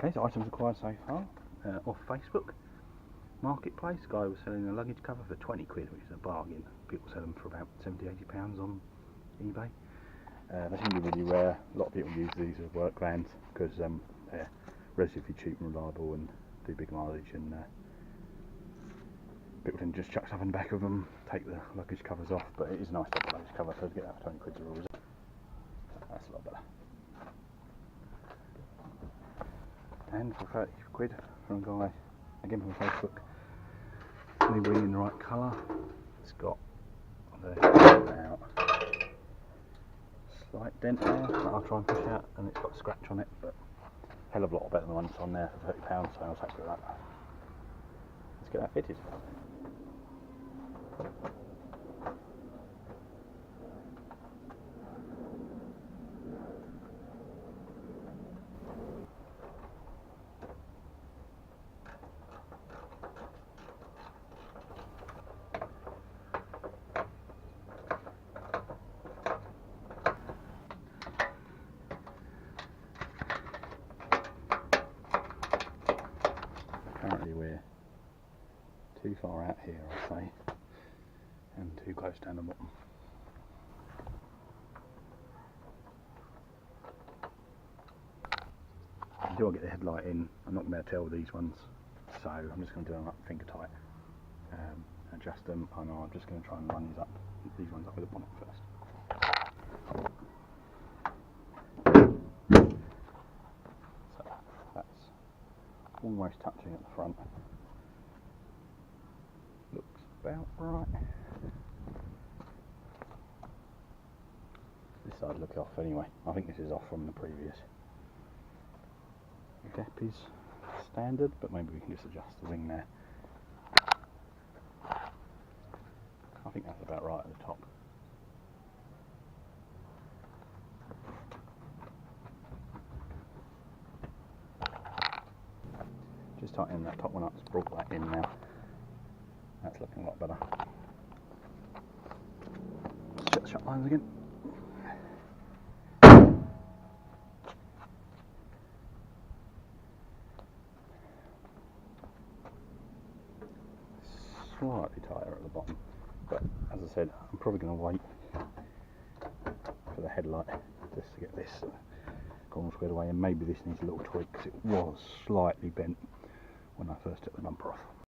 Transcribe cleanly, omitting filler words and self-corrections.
Okay, so items acquired so far off Facebook Marketplace. Guy was selling a luggage cover for 20 quid, which is a bargain. People sell them for about 70–80 pounds on eBay. They seem to be really rare. A lot of people use these as work vans because they're relatively cheap and reliable and do big mileage, and people can just chuck stuff in the back of them, take the luggage covers off. But it is nice to have a luggage cover, so to get that for 20 quid is a real result. That's a lot better. And for 30 quid from a guy, again from Facebook, anyway in the right colour. It's got the slight dent there that I'll try and push out, and it's got a scratch on it, but hell of a lot better than the one that's on there for £30, so I was happy with that. Let's get that fitted. Apparently we're too far out here, I say, and too close down the bottom. Until I get the headlight in, I'm not going to be able to tell with these ones, so I'm just going to do them up finger tight, adjust them, and I'm just going to try and line these ones up with the bonnet first. So that's almost touching at the front. Looks about right. This side look off anyway. I think this is off from the previous. The gap is standard, but maybe we can just adjust the wing there. I think that's about right at the top. Just tightening that top one up, it's brought that in now. That's looking a lot better. Let's check the shut lines again. Slightly tighter at the bottom, but as I said, I'm probably going to wait for the headlight just to get this corner squared away, and maybe this needs a little tweak because it was slightly bent when I first took the bumper off.